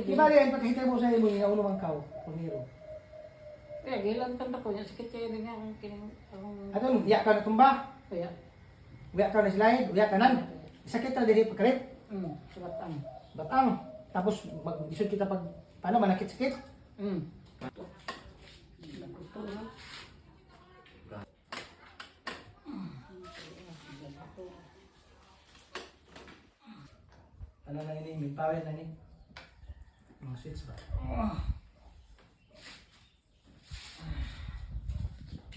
Di ba rin, pagkahitay mo sa imo, nga ulo mang kao, pumiro. Kaya gilan kan ako niya sakit kaya din ang kining akong Ato, iya ka na tumba, kaya. iya ka na slide, iya ka nan. Sakit na dili pagkarit, Sabatang. batang. Tapos, mag-isod kita pag, paano, manakit-sakit. Nakuto na. Ano na ini, may power na ni. Mga switch ba?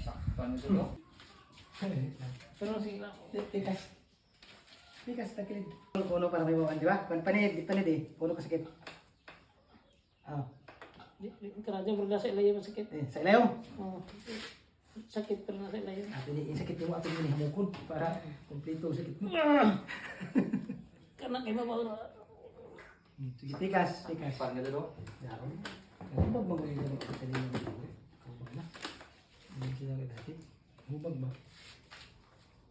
Sakpan ito no? Pero sila. Tikas. Tikas, takilid. Puno para may bawaan, di ba? Panid eh. Puno ka sakit. Ah, Di karaja berda sa ilayo sakit. sa ilayo. Sakit pero nasa ilayo. Ato ni, sakit mo ato ni hamukon para kumpleto sakit mo. Kana kay babaw na. Sige, tikas, tikas. Sakpan ito no? Daon. Hubag ba ngayon ang kita niyo? Hubag na. Hindi sila naghatid. Hubag ba?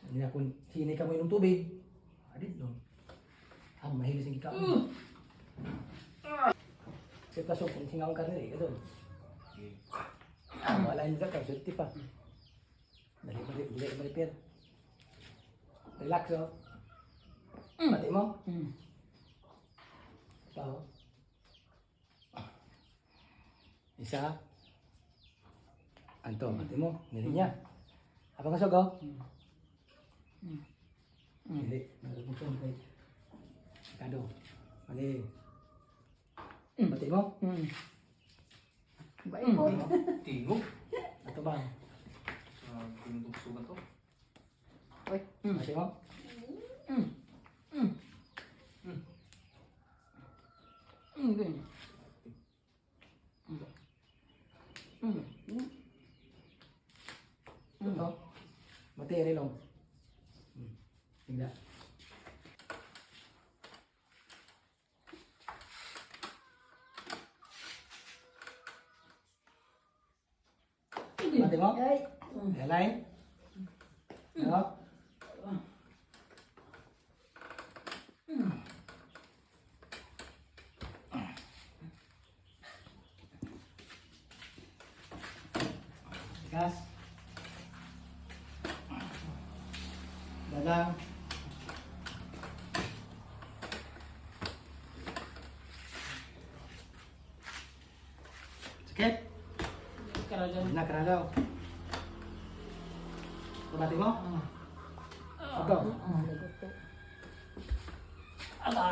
Hindi na kung hinay ka mo yung tubig. Adit no. Mahilis ang ikaw. Kasi kaso kung singaw ka rin eh. Ito. Wala yung ka. Sulti pa. Dali repair. Relax oh. Mati mo? Ikaw. Isa. Anto, mati mo. Nili niya. Apa ka sogo? Nili. Nagpuntong kay. Kado. Mali. Mati mo? Baik po. Tingog? Ato ba? Tinutugso ka to? Oy. Mati mo? Ganyan. Ito. Mati rin long. Tingnan. Mati mo? Airline? Ano? Tikas. Dadang. Sakit? Karaja. Nakara daw. Kumati mo? Ako. Ala.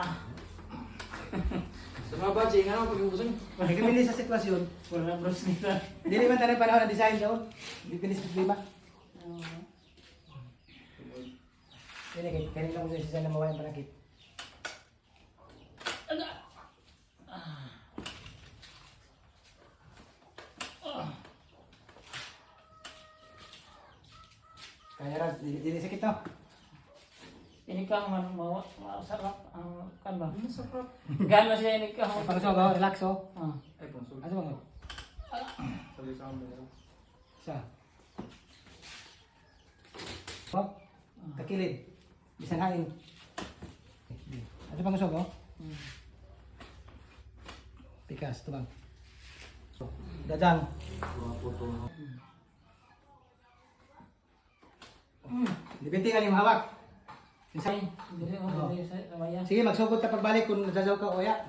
Sa mga badge, nga naman pag-iubusan. Depende sa sitwasyon. Wala bros nito. Hindi naman tayo panahon na design daw. Depende sa problema. Kaya lang ko sa design na mawalan panakit. Ala. Kaya rin, hindi sakit to. Ini kang masarap ang kan ba? Masarap. Gana siya ini kang. Pangsogo, relax oh. Ay, pangsul. Ano bang? Sabi sa amin. Isa. Oh, takilid. Bisan hangin. Ano bang sogo? Pikas, ito bang? Dadang. Dipinti ka ni mahawak. Ay, dili mo dili sa waya. Sige, magsugod ka pagbalik kung nadajaw ka o ya.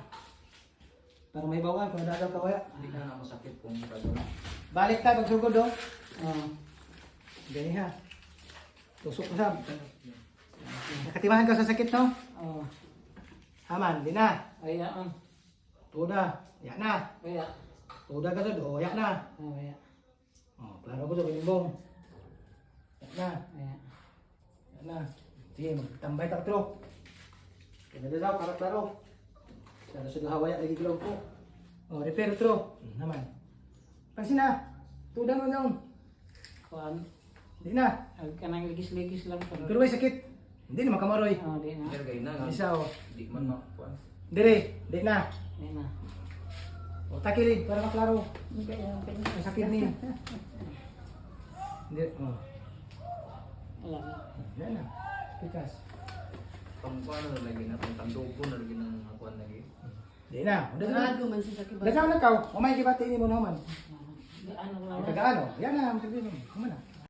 Para may bawaan kung nadajaw ka o ya. Hindi ka na masakit kung gano'n. Balik tayo magsugod do. Gani ha. Tusok mo sab. Nakatimahan ka sa sakit no? Haman, di na. Waya ang. Tuda, ya na. Waya. Tuda ka sa do, ya na. Waya. Oh, klaro ko sa binimbong. Ya na. Waya. Ya na. Sige, magtambay tak tro. Kaya nadajaw, para klaro. Sana sa hawaya lagi gilong ko. Oh, repair tro. Naman. Pansin na. Tuda mo nung. Kuan. Di na. Ag kanang ligis-ligis lang Pero may sakit. Hindi na makamaroy. Di na. Nilagay na nga. Isa o. Hindi man makukuha. Dire, di na. Di na. O takilid para maklaro. Kaya Ang sakit niya. Hindi, oh. wala na. Yan na. Pikas. Pang kuha na lagi na. Pang tandugo na lagi ng kuha lagi. Di na. Sarado man siya sa kibat. Dagan na ka. Mamay kibati ni mo naman. Ano ko lang. Tagaano. Yan na, magkabili mo. Kumana.